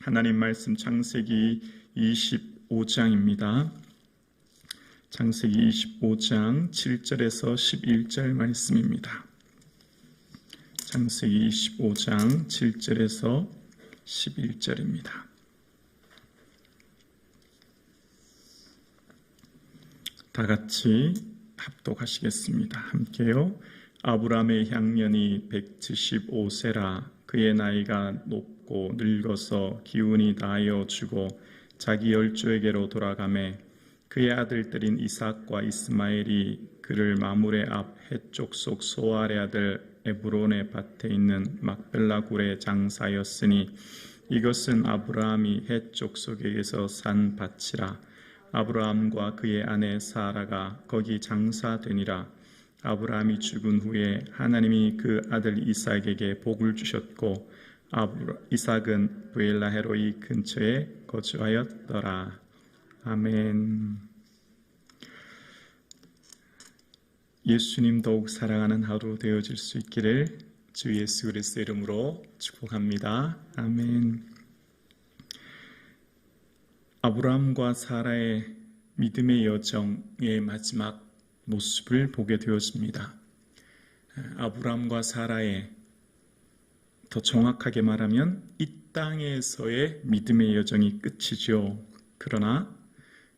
하나님 말씀 창세기 25장입니다. 창세기 25장 7절에서 11절 말씀입니다. 창세기 25장 7절에서 11절입니다. 다 같이 합독하시겠습니다. 함께요. 아브라함의 향년이 175세라. 그의 나이가 높고 늙어서 기운이 다하여 죽어 자기 열조에게로 돌아가매 그의 아들들인 이삭과 이스마엘이 그를 마므레 앞 해쪽 속 소알의 아들 에브론의 밭에 있는 막벨라 굴에 장사였으니 이것은 아브라함이 해쪽 속에서 산 밭이라. 아브라함과 그의 아내 사라가 거기 장사되니라. 아브라함이 죽은 후에 하나님이 그 아들 이삭에게 복을 주셨고 이삭은 브엘라헤로이 근처에 거주하였더라. 아멘. 예수님 더욱 사랑하는 하루 되어질 수 있기를 주 예수 그리스도의 이름으로 축복합니다. 아멘. 아브라함과 사라의 믿음의 여정의 마지막 모습을 보게 되었습니다. 아브라함과 사라의, 더 정확하게 말하면 이 땅에서의 믿음의 여정이 끝이죠. 그러나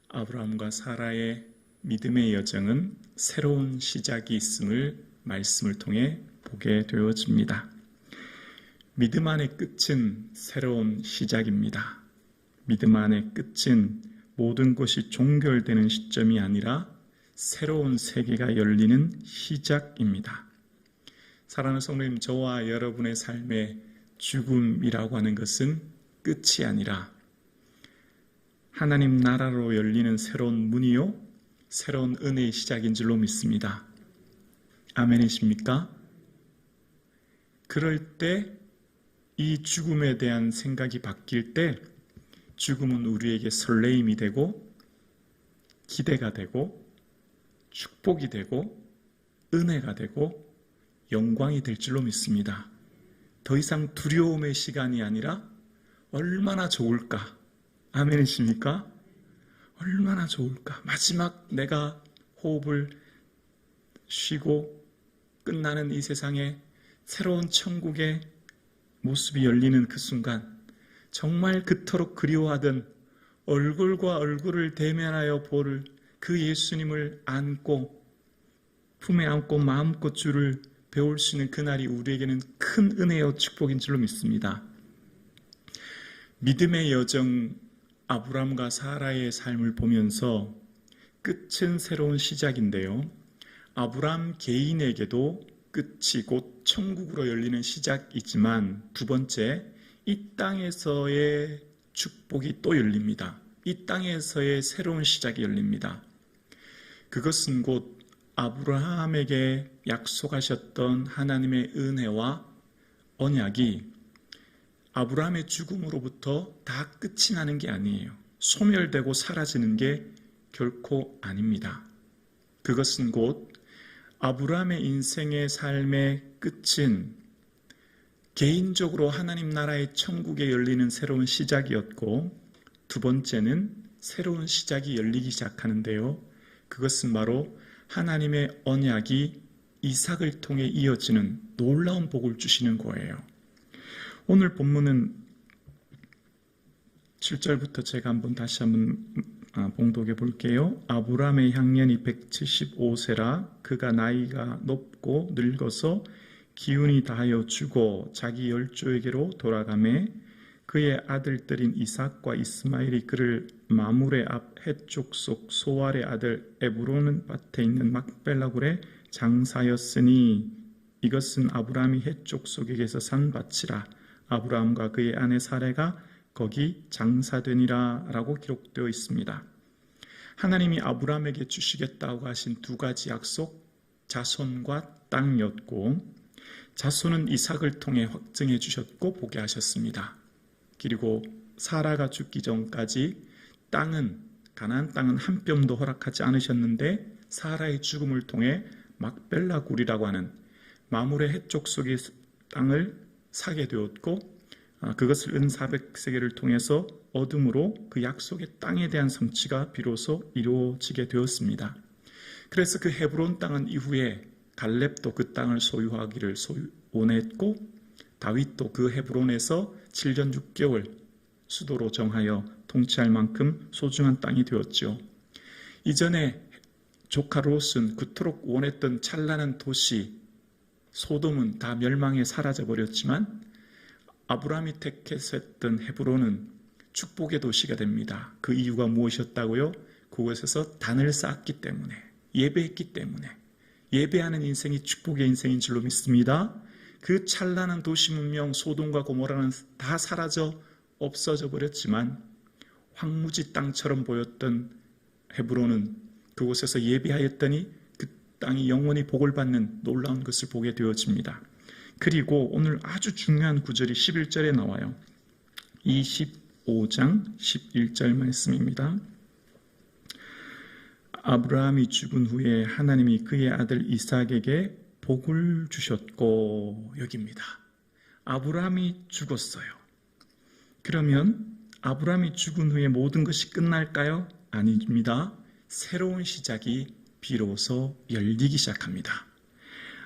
아브라함과 사라의 믿음의 여정은 새로운 시작이 있음을 말씀을 통해 보게 되어집니다. 믿음 안의 끝은 새로운 시작입니다. 믿음 안의 끝은 모든 것이 종결되는 시점이 아니라 새로운 세계가 열리는 시작입니다. 사랑하는 성도님, 저와 여러분의 삶의 죽음이라고 하는 것은 끝이 아니라 하나님 나라로 열리는 새로운 문이요, 새로운 은혜의 시작인 줄로 믿습니다. 아멘이십니까? 그럴 때 이 죽음에 대한 생각이 바뀔 때 죽음은 우리에게 설레임이 되고 기대가 되고 축복이 되고 은혜가 되고 영광이 될 줄로 믿습니다. 더 이상 두려움의 시간이 아니라 얼마나 좋을까? 아멘이십니까? 얼마나 좋을까? 마지막 내가 호흡을 쉬고 끝나는 이 세상에 새로운 천국의 모습이 열리는 그 순간, 정말 그토록 그리워하던 얼굴과 얼굴을 대면하여 볼 그 예수님을 안고 품에 안고 마음껏 주를 배울 수 있는 그날이 우리에게는 큰 은혜와 축복인 줄로 믿습니다. 믿음의 여정 아브라함과 사라의 삶을 보면서 끝은 새로운 시작인데요, 아브라함 개인에게도 끝이 곧 천국으로 열리는 시작이지만 두 번째, 이 땅에서의 축복이 또 열립니다. 이 땅에서의 새로운 시작이 열립니다. 그것은 곧 아브라함에게 약속하셨던 하나님의 은혜와 언약이 아브라함의 죽음으로부터 다 끝이 나는 게 아니에요. 소멸되고 사라지는 게 결코 아닙니다. 그것은 곧 아브라함의 인생의 삶의 끝은 개인적으로 하나님 나라의 천국에 열리는 새로운 시작이었고, 두 번째는 새로운 시작이 열리기 시작하는데요, 그것은 바로 하나님의 언약이 이삭을 통해 이어지는 놀라운 복을 주시는 거예요. 오늘 본문은 7절부터 제가 다시 한번 봉독해 볼게요. 아브라함의 향년이 175세라. 그가 나이가 높고 늙어서 기운이 다하여 죽어 자기 열조에게로 돌아가매 그의 아들들인 이삭과 이스마엘이 그를 마므레 앞 해쪽 속 소알의 아들 에브론은 밭에 있는 막벨라 굴에 장사였으니 이것은 아브라함이 해쪽 속에서 산 밭이라. 아브라함과 그의 아내 사레가 거기 장사되니라 라고 기록되어 있습니다. 하나님이 아브라함에게 주시겠다고 하신 두 가지 약속, 자손과 땅이었고, 자손은 이삭을 통해 확증해 주셨고 보게 하셨습니다. 그리고 사라가 죽기 전까지 가나안 땅은 한 뼘도 허락하지 않으셨는데 사라의 죽음을 통해 막벨라 굴이라고 하는 마므레 해쪽 속의 땅을 사게 되었고, 그것을 은 400세겔을 통해서 얻음으로 그 약속의 땅에 대한 성취가 비로소 이루어지게 되었습니다. 그래서 그 헤브론 땅은 이후에 갈렙도 그 땅을 소유하기를 원했고 다윗도 그 헤브론에서 7년 6개월 수도로 정하여 통치할 만큼 소중한 땅이 되었죠. 이전에 조카 롯은 그토록 원했던 찬란한 도시 소돔은 다 멸망해 사라져 버렸지만 아브라함이 택했던 헤브론은 축복의 도시가 됩니다. 그 이유가 무엇이었다고요? 그곳에서 단을 쌓았기 때문에, 예배했기 때문에, 예배하는 인생이 축복의 인생인 줄로 믿습니다. 그 찬란한 도시 문명 소돔과 고모라는 다 사라져 없어져 버렸지만 황무지 땅처럼 보였던 헤브론은 그곳에서 예배하였더니 그 땅이 영원히 복을 받는 놀라운 것을 보게 되어집니다. 그리고 오늘 아주 중요한 구절이 11절에 나와요. 25장 11절 말씀입니다. 아브라함이 죽은 후에 하나님이 그의 아들 이삭에게 복을 주셨고, 여기입니다. 아브라함이 죽었어요. 그러면 아브라함이 죽은 후에 모든 것이 끝날까요? 아닙니다. 새로운 시작이 비로소 열리기 시작합니다.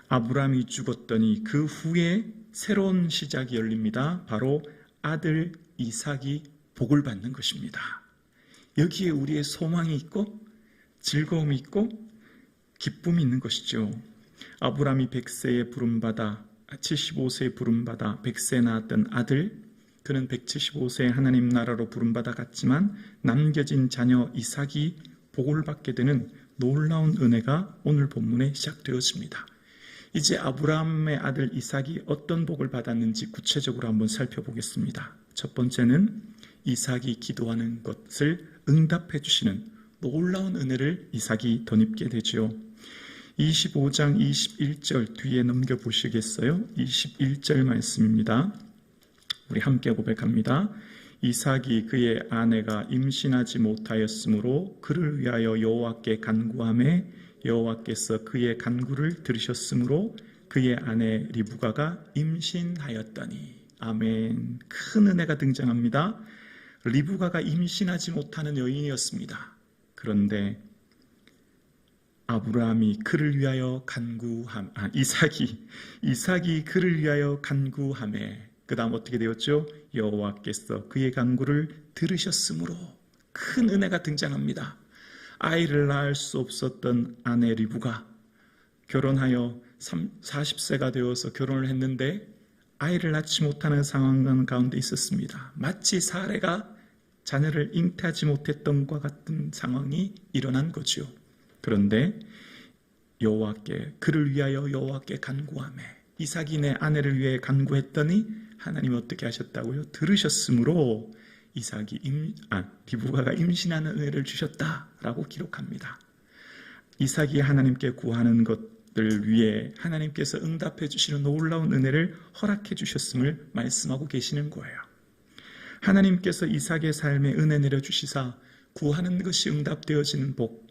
아브라함이 죽었더니 그 후에 새로운 시작이 열립니다. 바로 아들 이삭이 복을 받는 것입니다. 여기에 우리의 소망이 있고 즐거움이 있고 기쁨이 있는 것이죠. 아브라함이 100세에 부름받아 75세에 부름받아 100세에 낳았던 아들, 그는 175세에 하나님 나라로 부름받아 갔지만 남겨진 자녀 이삭이 복을 받게 되는 놀라운 은혜가 오늘 본문에 시작되었습니다. 이제 아브라함의 아들 이삭이 어떤 복을 받았는지 구체적으로 한번 살펴보겠습니다. 첫 번째는 이삭이 기도하는 것을 응답해 주시는 놀라운 은혜를 이삭이 덧입게 되죠. 25장 21절 뒤에 넘겨보시겠어요? 21절 말씀입니다. 우리 함께 고백합니다. 이삭이 그의 아내가 임신하지 못하였으므로 그를 위하여 여호와께 간구하매 여호와께서 그의 간구를 들으셨으므로 그의 아내 리브가가 임신하였더니. 아멘. 큰 은혜가 등장합니다. 리브가가 임신하지 못하는 여인이었습니다. 그런데 아브라함이 그를 위하여 이삭이 그를 위하여 간구하매 그 다음 어떻게 되었죠? 여호와께서 그의 간구를 들으셨으므로. 큰 은혜가 등장합니다. 아이를 낳을 수 없었던 아내 리브가 결혼하여 40세가 되어서 결혼을 했는데 아이를 낳지 못하는 상황 가운데 있었습니다. 마치 사레가 자녀를 잉태하지 못했던 것과 같은 상황이 일어난 거죠. 그런데 여호와께 그를 위하여 여호와께 간구하매 이삭이 내 아내를 위해 간구했더니 하나님이 어떻게 하셨다고요? 들으셨으므로 리브가가 임신하는 은혜를 주셨다라고 기록합니다. 이삭이 하나님께 구하는 것들 위해 하나님께서 응답해 주시는 놀라운 은혜를 허락해 주셨음을 말씀하고 계시는 거예요. 하나님께서 이삭의 삶에 은혜 내려주시사 구하는 것이 응답되어지는 복.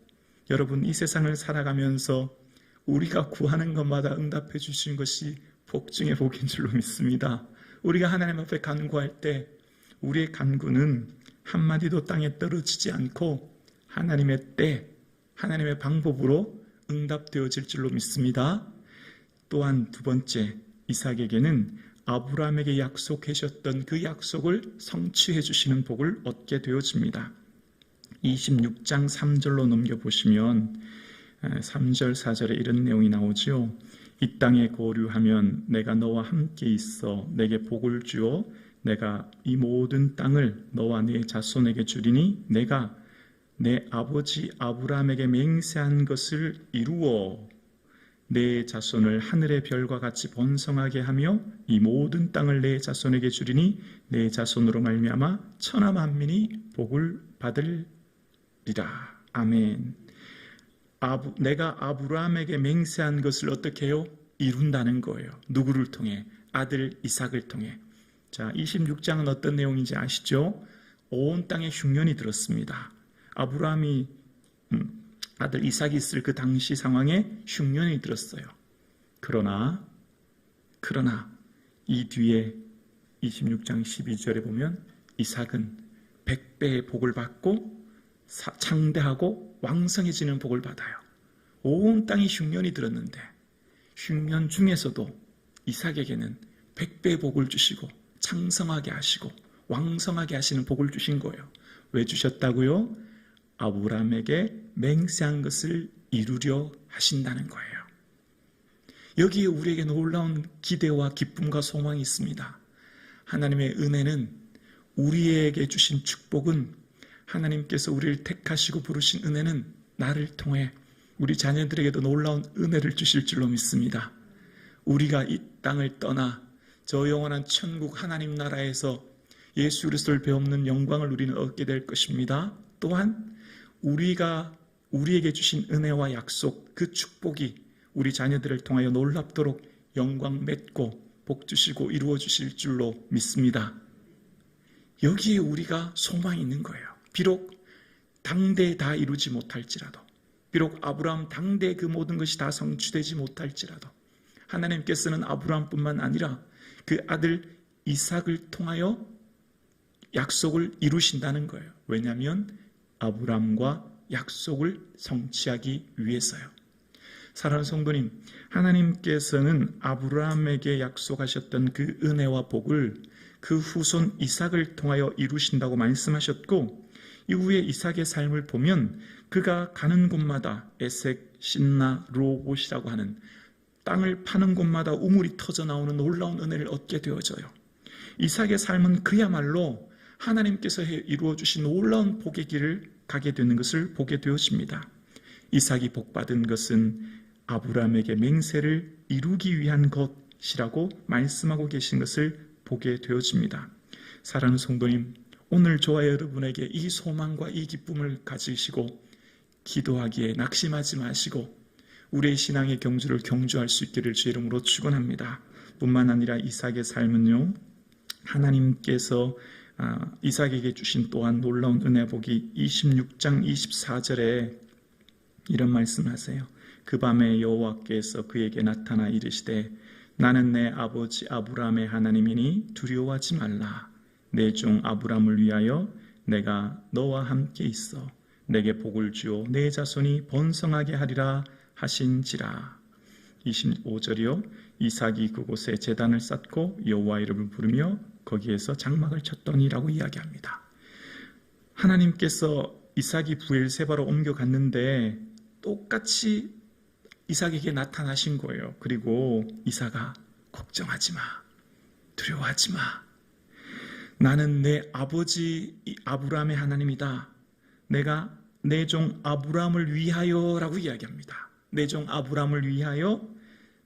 여러분, 이 세상을 살아가면서 우리가 구하는 것마다 응답해 주시는 것이 복 중의 복인 줄로 믿습니다. 우리가 하나님 앞에 간구할 때 우리의 간구는 한마디도 땅에 떨어지지 않고 하나님의 때, 하나님의 방법으로 응답되어질 줄로 믿습니다. 또한 두 번째, 이삭에게는 아브라함에게 약속하셨던 그 약속을 성취해 주시는 복을 얻게 되어집니다. 26장 3절로 넘겨보시면 3절 4절에 이런 내용이 나오죠. 이 땅에 거류하면 내가 너와 함께 있어 내게 복을 주어 내가 이 모든 땅을 너와 네 자손에게 주리니 내가 내 아버지 아브라함에게 맹세한 것을 이루어 내 자손을 하늘의 별과 같이 번성하게 하며 이 모든 땅을 내 자손에게 주리니 내 자손으로 말미암아 천하 만민이 복을 받으리라. 아멘. 내가 아브라함에게 맹세한 것을 어떻게 해요? 이룬다는 거예요. 누구를 통해? 아들 이삭을 통해. 자, 26장은 어떤 내용인지 아시죠? 온 땅에 흉년이 들었습니다. 아브라함이 아들 이삭이 있을 그 당시 상황에 흉년이 들었어요. 그러나 이 뒤에 26장 12절에 보면 이삭은 100배의 복을 받고 창대하고 왕성해지는 복을 받아요. 온 땅이 흉년이 들었는데 흉년 중에서도 이삭에게는 100배의 복을 주시고 창성하게 하시고 왕성하게 하시는 복을 주신 거예요. 왜 주셨다고요? 아브라함에게 맹세한 것을 이루려 하신다는 거예요. 여기에 우리에게 놀라운 기대와 기쁨과 소망이 있습니다. 하나님의 은혜는, 우리에게 주신 축복은, 하나님께서 우리를 택하시고 부르신 은혜는 나를 통해 우리 자녀들에게도 놀라운 은혜를 주실 줄로 믿습니다. 우리가 이 땅을 떠나 저 영원한 천국 하나님 나라에서 예수 그리스도를 배우는 영광을 우리는 얻게 될 것입니다. 또한 우리에게 주신 은혜와 약속, 그 축복이 우리 자녀들을 통하여 놀랍도록 영광 맺고 복 주시고 이루어 주실 줄로 믿습니다. 여기에 우리가 소망이 있는 거예요. 비록 당대에 다 이루지 못할지라도, 비록 아브라함 당대에 그 모든 것이 다 성취되지 못할지라도 하나님께서는 아브라함뿐만 아니라 그 아들 이삭을 통하여 약속을 이루신다는 거예요. 왜냐하면 아브라함과 약속을 성취하기 위해서요. 사랑하는 성도님, 하나님께서는 아브라함에게 약속하셨던 그 은혜와 복을 그 후손 이삭을 통하여 이루신다고 말씀하셨고, 이후에 이삭의 삶을 보면 그가 가는 곳마다 에색, 신나, 로봇이라고 하는 땅을 파는 곳마다 우물이 터져 나오는 놀라운 은혜를 얻게 되어져요. 이삭의 삶은 그야말로 하나님께서 이루어 주신 놀라운 복의 길을 가게 되는 것을 보게 되어집니다. 이삭이 복받은 것은 아브라함에게 맹세를 이루기 위한 것이라고 말씀하고 계신 것을 보게 되어집니다. 사랑하는 성도님, 오늘 저와 여러분에게 이 소망과 이 기쁨을 가지시고 기도하기에 낙심하지 마시고 우리의 신앙의 경주를 경주할 수 있기를 주의 이름으로 축원합니다. 뿐만 아니라 이삭의 삶은요, 하나님께서 이삭에게 주신 또한 놀라운 은혜 복이 26장 24절에 이런 말씀하세요. 그 밤에 여호와께서 그에게 나타나 이르시되 나는 내 아버지 아브라함의 하나님이니 두려워하지 말라. 내 종 아브라함을 위하여 내가 너와 함께 있어 내게 복을 주어 내 자손이 번성하게 하리라 하신지라. 25절이요. 이삭이 그곳에 제단을 쌓고 여호와 이름을 부르며 거기에서 장막을 쳤더니라고 이야기합니다. 하나님께서 이삭이 브엘세바로 옮겨갔는데 똑같이 이삭에게 나타나신 거예요. 그리고 이삭아, 걱정하지 마. 두려워하지 마. 나는 내 아버지 아브라함의 하나님이다. 내가 내 종 아브라함을 위하여 라고 이야기합니다. 내 종 아브라함을 위하여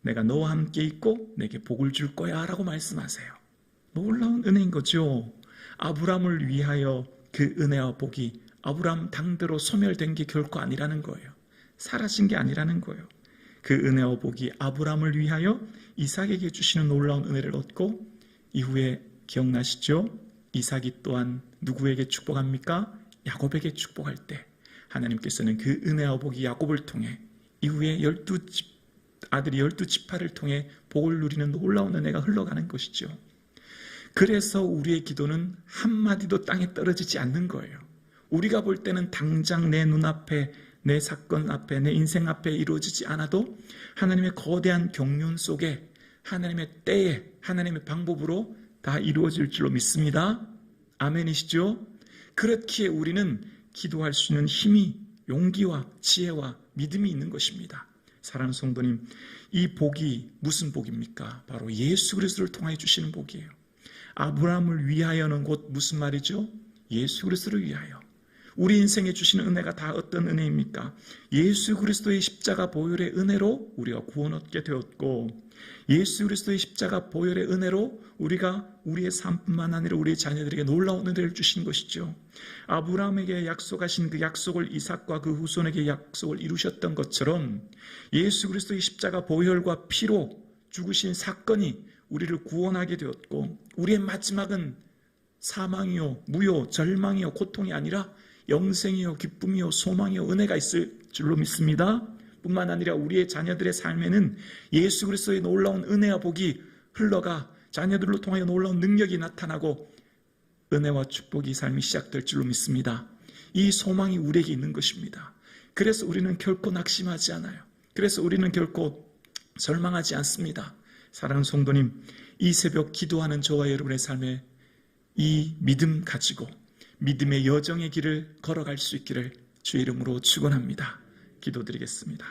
내가 너와 함께 있고 내게 복을 줄 거야 라고 말씀하세요. 놀라운 은혜인 거죠. 아브라함을 위하여 그 은혜와 복이 아브라함 당대로 소멸된 게 결코 아니라는 거예요. 사라진 게 아니라는 거예요. 그 은혜와 복이 아브라함을 위하여 이삭에게 주시는 놀라운 은혜를 얻고 이후에 기억나시죠? 이삭이 또한 누구에게 축복합니까? 야곱에게 축복할 때 하나님께서는 그 은혜와 복이 야곱을 통해 이후에 아들이 12지파를 통해 복을 누리는 놀라운 은혜가 흘러가는 것이죠. 그래서 우리의 기도는 한마디도 땅에 떨어지지 않는 거예요. 우리가 볼 때는 당장 내 눈앞에, 내 사건 앞에, 내 인생 앞에 이루어지지 않아도 하나님의 거대한 경륜 속에 하나님의 때에 하나님의 방법으로 다 이루어질 줄로 믿습니다. 아멘이시죠? 그렇기에 우리는 기도할 수 있는 힘이, 용기와 지혜와 믿음이 있는 것입니다. 사랑하는 성도님, 이 복이 무슨 복입니까? 바로 예수 그리스도를 통하여 주시는 복이에요. 아브라함을 위하여는 곧 무슨 말이죠? 예수 그리스도를 위하여. 우리 인생에 주시는 은혜가 다 어떤 은혜입니까? 예수 그리스도의 십자가 보혈의 은혜로 우리가 구원 얻게 되었고, 예수 그리스도의 십자가 보혈의 은혜로 우리가 우리의 삶뿐만 아니라 우리의 자녀들에게 놀라운 은혜를 주신 것이죠. 아브라함에게 약속하신 그 약속을 이삭과 그 후손에게 약속을 이루셨던 것처럼 예수 그리스도의 십자가 보혈과 피로 죽으신 사건이 우리를 구원하게 되었고, 우리의 마지막은 사망이요, 무요, 절망이요, 고통이 아니라 영생이요, 기쁨이요, 소망이요, 은혜가 있을 줄로 믿습니다. 뿐만 아니라 우리의 자녀들의 삶에는 예수 그리스도의 놀라운 은혜와 복이 흘러가 자녀들로 통하여 놀라운 능력이 나타나고 은혜와 축복이 삶이 시작될 줄로 믿습니다. 이 소망이 우리에게 있는 것입니다. 그래서 우리는 결코 낙심하지 않아요. 그래서 우리는 결코 절망하지 않습니다. 사랑하는 성도님, 이 새벽 기도하는 저와 여러분의 삶에 이 믿음 가지고 믿음의 여정의 길을 걸어갈 수 있기를 주의 이름으로 축원합니다. 기도드리겠습니다.